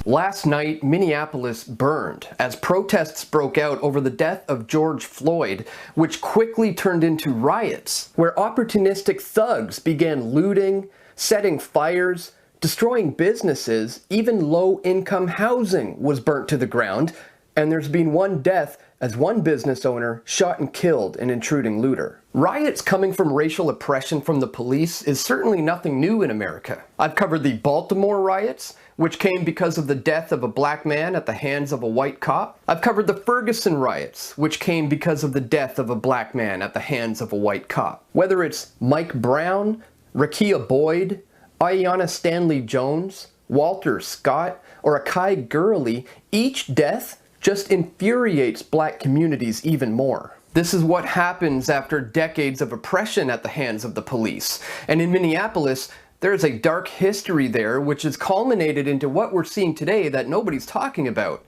Last night, Minneapolis burned as protests broke out over the death of George Floyd, which quickly turned into riots, where opportunistic thugs began looting, setting fires, destroying businesses. Even low-income housing was burnt to the ground, and there's been one death as one business owner shot and killed an intruding looter. Riots coming from racial oppression from the police is certainly nothing new in America. I've covered the Baltimore riots, which came because of the death of a black man at the hands of a white cop. I've covered the Ferguson riots, which came because of the death of a black man at the hands of a white cop. Whether it's Mike Brown, Rakia Boyd, Aiyana Stanley Jones, Walter Scott, or Akai Gurley, each death just infuriates black communities even more. This is what happens after decades of oppression at the hands of the police. And in Minneapolis, there's a dark history there which has culminated into what we're seeing today that nobody's talking about.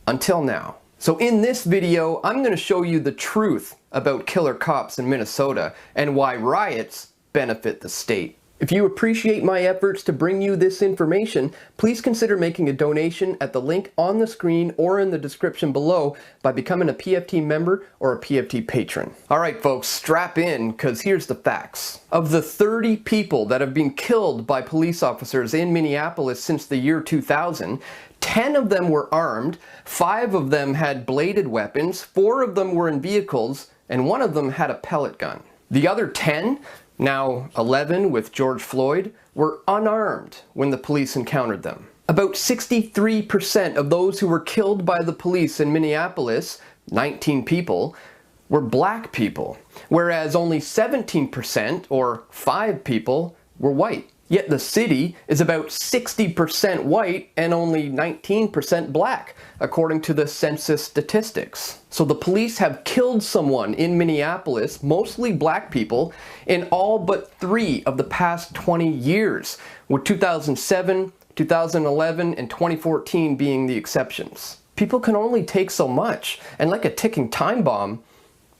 Until now. So in this video, I'm going to show you the truth about killer cops in Minnesota and why riots benefit the state. If you appreciate my efforts to bring you this information, please consider making a donation at the link on the screen or in the description below by becoming a PFT member or a PFT patron. Alright folks, strap in, because here's the facts. Of the 30 people that have been killed by police officers in Minneapolis since the year 2000, 10 of them were armed, 5 of them had bladed weapons, 4 of them were in vehicles, and 1 of them had a pellet gun. The other 10, now 11 with George Floyd, were unarmed when the police encountered them. About 63% of those who were killed by the police in Minneapolis, 19 people, were black people, whereas only 17%, or 5 people, were white. Yet the city is about 60% white and only 19% black, according to the census statistics. So the police have killed someone in Minneapolis, mostly black people, in all but 3 of the past 20 years, with 2007, 2011, and 2014 being the exceptions. People can only take so much, and like a ticking time bomb,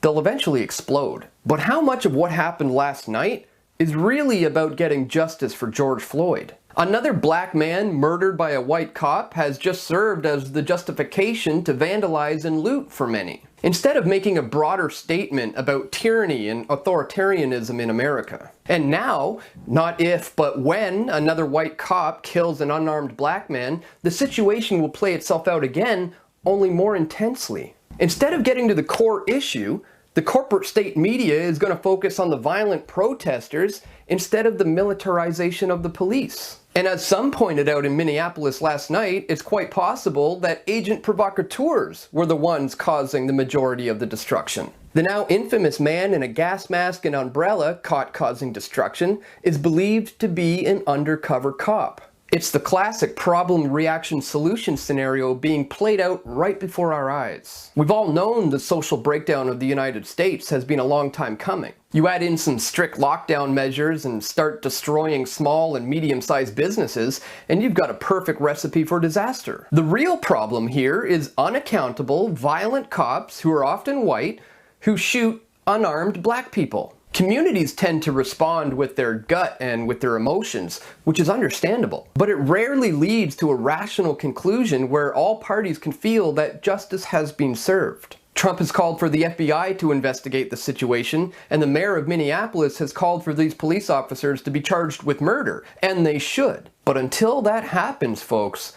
they'll eventually explode. But how much of what happened last night is really about getting justice for George Floyd? Another black man murdered by a white cop has just served as the justification to vandalize and loot for many. Instead of making a broader statement about tyranny and authoritarianism in America. And now, not if but when another white cop kills an unarmed black man, the situation will play itself out again, only more intensely. Instead of getting to the core issue, the corporate state media is going to focus on the violent protesters instead of the militarization of the police. And as some pointed out in Minneapolis last night, it's quite possible that agent provocateurs were the ones causing the majority of the destruction. The now infamous man in a gas mask and umbrella caught causing destruction is believed to be an undercover cop. It's the classic problem-reaction-solution scenario being played out right before our eyes. We've all known the social breakdown of the United States has been a long time coming. You add in some strict lockdown measures and start destroying small and medium-sized businesses, and you've got a perfect recipe for disaster. The real problem here is unaccountable, violent cops who are often white, who shoot unarmed black people. Communities tend to respond with their gut and with their emotions, which is understandable. But it rarely leads to a rational conclusion where all parties can feel that justice has been served. Trump has called for the FBI to investigate the situation, and the mayor of Minneapolis has called for these police officers to be charged with murder, and they should. But until that happens, folks,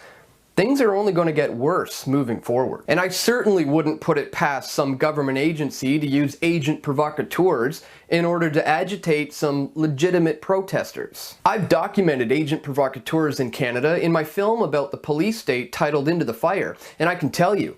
things are only going to get worse moving forward. And I certainly wouldn't put it past some government agency to use agent provocateurs in order to agitate some legitimate protesters. I've documented agent provocateurs in Canada in my film about the police state titled Into the Fire, and I can tell you,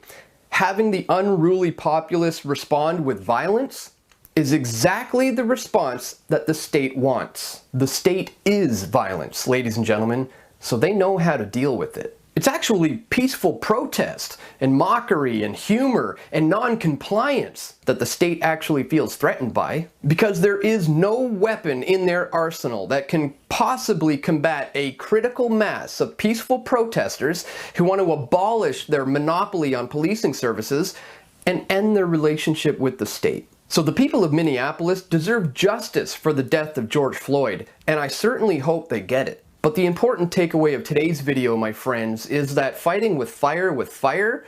having the unruly populace respond with violence is exactly the response that the state wants. The state is violence, ladies and gentlemen, so they know how to deal with it. It's actually peaceful protest and mockery and humor and non-compliance that the state actually feels threatened by, because there is no weapon in their arsenal that can possibly combat a critical mass of peaceful protesters who want to abolish their monopoly on policing services and end their relationship with the state. So the people of Minneapolis deserve justice for the death of George Floyd, and I certainly hope they get it. But the important takeaway of today's video, my friends, is that fighting with fire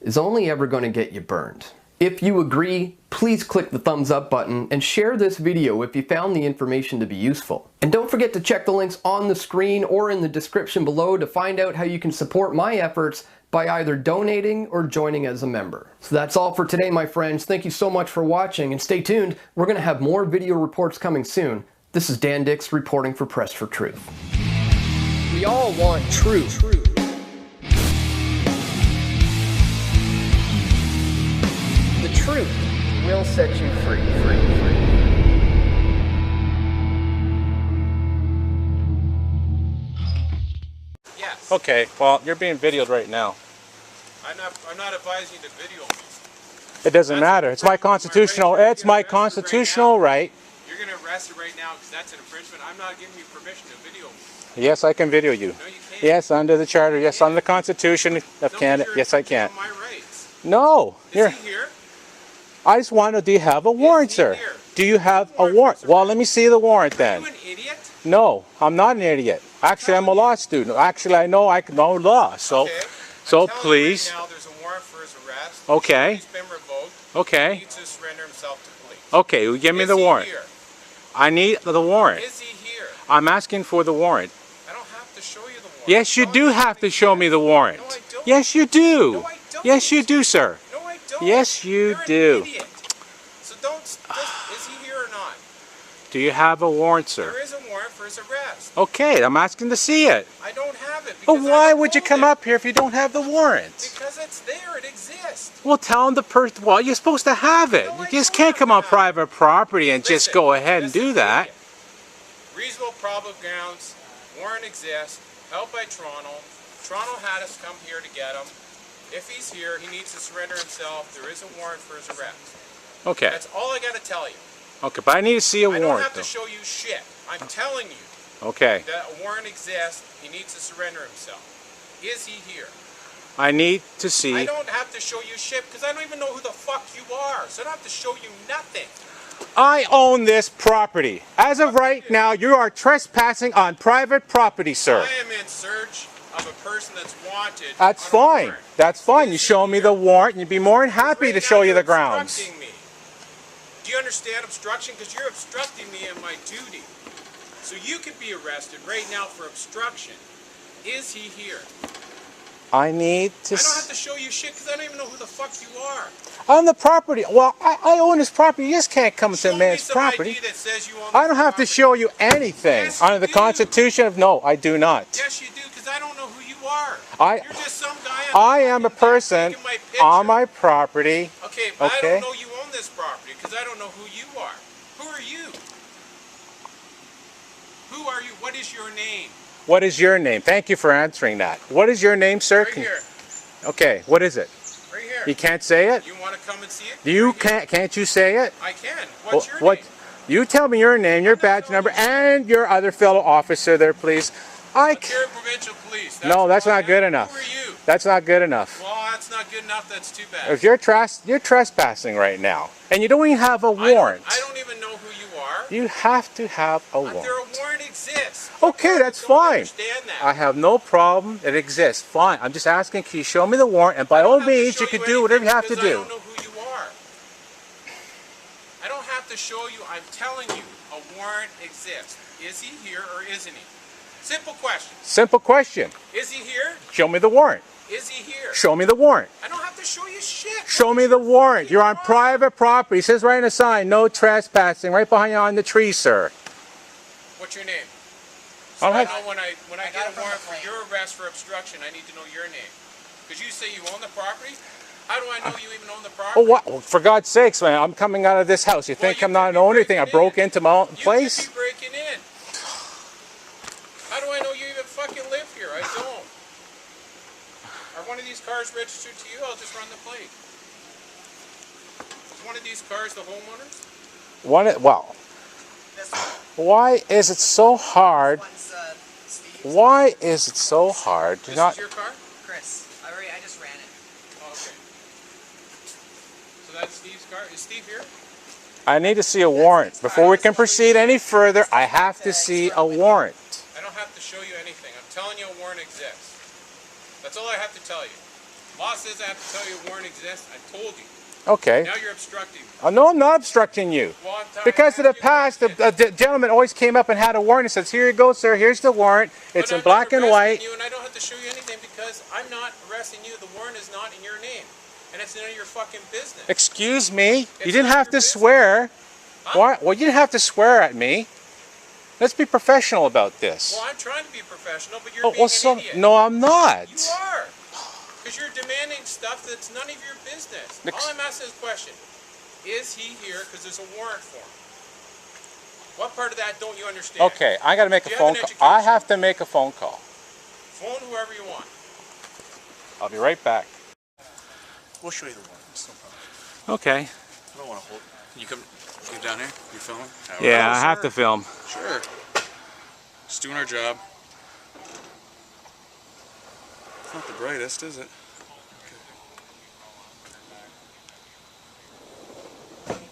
is only ever going to get you burned. If you agree, please click the thumbs up button and share this video if you found the information to be useful. And don't forget to check the links on the screen or in the description below to find out how you can support my efforts by either donating or joining as a member. So that's all for today, my friends. Thank you so much for watching, and stay tuned. We're going to have more video reports coming soon. This is Dan Dix reporting for Press for Truth. We all want truth. The truth will set you free. Yes. Okay, well, you're being videoed right now. I'm not advising you to video me. It doesn't matter. It's my constitutional. It's my constitutional right. You're going to arrest it right now because that's an infringement. I'm not giving you permission to video me. Yes, I can video you. No, you can't. Yes, under the charter. Yes, under the Constitution of Canada. Yes, I can. My rights. No. Is he here? I just want to. Do you have a warrant, sir? Here? Do you have a warrant? Well, let me see the warrant then. Are you an idiot? No, I'm not an idiot. Actually, I'm a law student. Actually, I know law. So, Okay. so I'm telling please. you right now, there's a warrant for his arrest. Okay. He's been revoked. Okay. He needs to surrender himself to police. Okay, well, give me the warrant. Is he here? I need the warrant. Is he here? I'm asking for the warrant. I don't have to show you the warrant. Yes, you do have to show me the warrant. No, I don't. Yes, you do. No, I don't. Yes, you do, sir. No, I don't. Yes, you You're do. an idiot. So don't. Is he here or not? Do you have a warrant, sir? There is a warrant for his arrest. Okay, I'm asking to see it. I don't have it. But Because I why don't would you own come it. up here if you don't have the warrant? Because it's there. It exists. Well, tell him the person. Well, you're supposed to have it. No, You I just don't can't come on have it. private property and just Listen, go ahead and listen do to that. me. Reasonable probable grounds. Warrant exists. Held by Toronto. Toronto had us come here to get him. If he's here, he needs to surrender himself. There is a warrant for his arrest. Okay. That's all I got to tell you. Okay, but I need to see a I don't warrant, have to show you shit. I'm telling you though. Okay. that a warrant exists. He needs to surrender himself. Is he here? I need to I see. don't have to show you shit because I don't even know who the fuck you are. So I don't have to show you nothing. I own this property. As of right now, you are trespassing on private property, sir. I am in search of a person that's wanted. That's on a fine. warrant. That's fine. You Is he show me here? the warrant, and you'd be more than happy Right to now show you you're the grounds. obstructing me. Do you understand obstruction? Because you're obstructing me in my duty. So you could be arrested right now for obstruction. Is he here? I need to. I don't have to show you shit because I don't even know who the fuck you are. On the property. Well, I own this property. You just can't come Show to me man's some property. ID that says you own I this don't have to property. show you anything. Yes, Under you the do. Constitution of no, I do not. Yes, you do, because I don't know who you are. I- You're just some guy on I the am a fucking deck person taking my picture. on my property. Okay, but I Okay. don't know you own this property because I don't know who you are. Who are you? Who are you? What is your name? What is your name? Thank you for answering that. What is your name, sir? Right here. Okay, what is it? Right here. You can't say it? You want to come and see it? You Right here. can't you say it? I can. What's your What? name? You tell me your name, your badge number, and your other fellow officer there, please. Ontario Provincial Police. No, that's all I not good have. enough. Who are you? That's not good enough. Well, that's not good enough. That's too bad. If you're trespassing right now, and you don't even have a warrant, I don't even know who you are. you have to have a warrant. There a warrant exists. Okay, that's Don't fine. understand that. I have no problem. It exists. Fine. I'm just asking, can you show me the warrant? And by I don't all have to means, show you can do whatever you have to anything do. because I don't know who you are. I don't have to show you. I'm telling you, a warrant exists. Is he here or isn't he? Simple question. Simple question. Is he here? Show me the warrant. Is he here? Show me the warrant. I don't have to show you shit. Show me the warrant. You're on private property. It says right in the sign, no trespassing, right behind you on the tree, sir. What's your name? I So don't I have- know when I get a warrant for your arrest for obstruction, I need to know your name. Because you say you own the property. How do I know you even own the property? Oh, what? Well, for God's sakes, man, I'm coming out of this house. You think you I'm not could be owning anything? I breaking broke in. into my own You place? could be breaking in. How do I know you even fucking live here? I don't. Are one of these cars registered to you? I'll just run the plate. Is one of these cars the homeowner's? Well, why is it so hard? Steve. Why is it so hard to This not... is your car? Chris. I just ran it. Oh, okay. So that's Steve's car. Is Steve here? I need to see a warrant. Before we can proceed any further, I have to see a warrant. I don't have to to show you anything. I'm telling you a warrant exists. That's all I have to tell you. Law says I have to tell you a warrant exists. I told you. Okay. Now you're obstructing me. Oh, no, I'm not obstructing you. Well, I'm telling Because you, of the past, the gentleman always came up and had a warrant and says, here you go, sir, here's the warrant. It's in black and white. You, and I don't have to show you anything because I'm not arresting you. The warrant is not in your name. And it's none of your fucking business. Excuse me? You It's didn't none have of to your business. swear. Huh? Why? Well, you didn't have to swear at me. Let's be professional about this. Well, I'm trying to be professional, but you're Oh, being well, an idiot. no, I'm not. You are. Because you're demanding stuff that's none of your business. All I'm asking is a question. Is he here because there's a warrant for him? What part of that don't you understand? Okay, I got to make a Do you have phone an call. I education? have to make a phone call. Phone whoever you want. I'll be right back. We'll show you the warrant. It's no problem. Okay. I don't want to hold. Can you come down here? You're filming? Yeah, I have to film. Sure. Just doing our job. It's not the brightest, is it?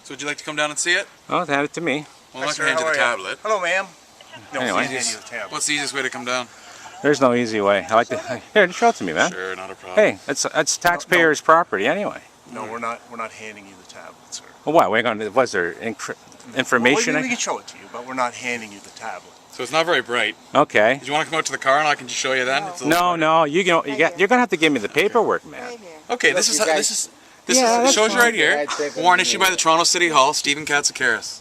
So would you like to come down and see it? Oh, hand it to me. Well, I'm not going to hand you the tablet. Hello, ma'am. No, Anyway. please hand you the tablet. What's the easiest way to come down? There's no easy way. I like to. Here, just show it to me, man. Sure, not a problem. Hey, that's taxpayers' property anyway. No, we're not handing you the tablet, sir. Well, what? We're going to. Was there information? Well, we can show it to you, but we're not handing you the tablet. So it's not very bright. Okay. Do you want to come out to the car and I can just show you then? It's a little No, brighter. no. You're gonna have to give me the paperwork, man. Okay, this is Yeah, it that's shows you right here. I'd say Warrant issued by the Toronto City Hall, Stephen Katsikaris.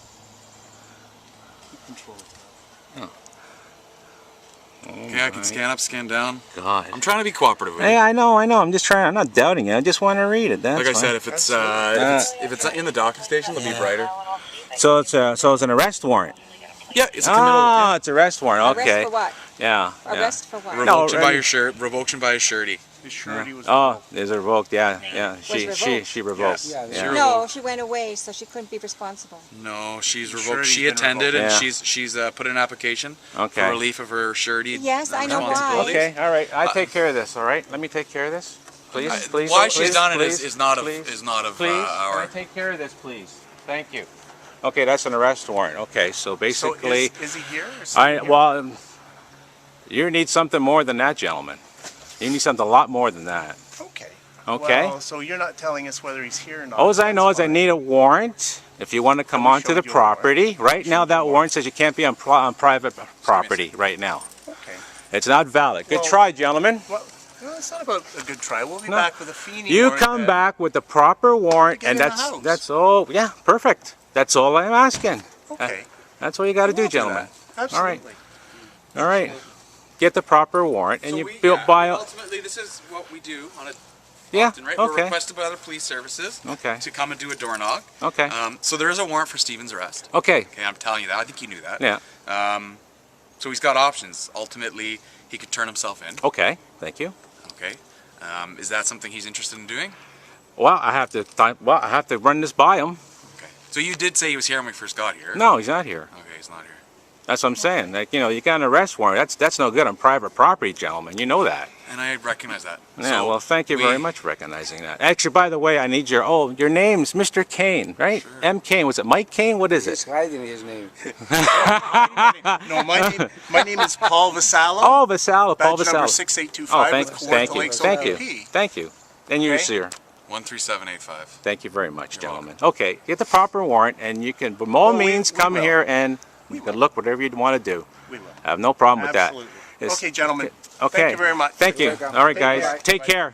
Okay, I can scan up, scan down. God. I'm trying to be cooperative with you. Hey, I know. I'm just trying. I'm not doubting you. I just want to read it. That's Like I fine. said, if it's in the docking station, it'll be brighter. So it's an arrest warrant. Yeah, it's a criminal It's arrest warrant. Okay. Arrest for what? Yeah. Arrest for what? revocation No, by your shirt, revocation by a shirty. His surety was Oh, is it revoked? Yeah, yeah. revoked. She revoked. Yes. Yeah. No, she went away, so she couldn't be responsible. No, she's revoked. Surety's She been attended revoked. and Yeah. she's put in an application Okay. for relief of her surety. Yes, I know why. responsibilities. Okay. All right. I take care of this. All right. Let me take care of this. Please, please. Why please, she's done it please, is not of please, our. Can I take care of this, please? Thank you. Okay, that's an arrest warrant. Okay, so basically, So is he here? Or is he here? well, you need something more than that, gentleman. You need something a lot more than that. Okay. Okay. Well, so you're not telling us whether he's here or not. All I know is That's I fine. need a warrant if you want to come we onto the showed you a warrant. property. Right now, that warrant says you can't be on private property right now. Okay. It's not valid. Good Well- try, gentlemen. Well, no, it's not about a good try. We'll be No. back with a Feeney You warrant come that- back with the proper warrant, get and in the house. that's all. Yeah, perfect. That's all I'm asking. Okay. That's all you got to We'll do, do gentlemen. that. Absolutely. right. All right. Get the proper warrant, and So you we, buy. ultimately, this is what we do on a Yeah. often, right? We're Okay. requested by other police services Okay. to come and do a door knock. Okay. So there is a warrant for Stephen's arrest. Okay. Okay, I'm telling you that. I think you knew that. Yeah. So he's got options. Ultimately, he could turn himself in. Okay. Thank you. Okay. Is that something he's interested in doing? Well, I have to run this by him. Okay. So you did say he was here when we first got here. No, he's not here. Okay, he's not here. That's what I'm saying. Like, you got an arrest warrant. That's no good on private property, gentlemen. You know that. And I recognize that. Yeah, So well, thank you very much for recognizing that. Actually, by the way, I need your name's Mr. Kane, right? Sure. M. Kane. Was it Mike Kane? What is He's it? hiding his name. No, my name is Paul Vassallo. Oh, Vassallo. Paul Badge number Vassallo. 6825 Oh, thank with you. Kawartha Thank you. Lakes Thank you. OPP. Thank you. And you, Okay. sir. 13785. Thank you very much, You're gentlemen. Okay, get the proper warrant, and you can, by all means, we come will. here and We you can will. look whatever you want to do. We will. I have no problem with that. Absolutely. It's- Okay, gentlemen. Okay. Thank you very much. Thank you. You're welcome. All right, Take guys. care. Take care.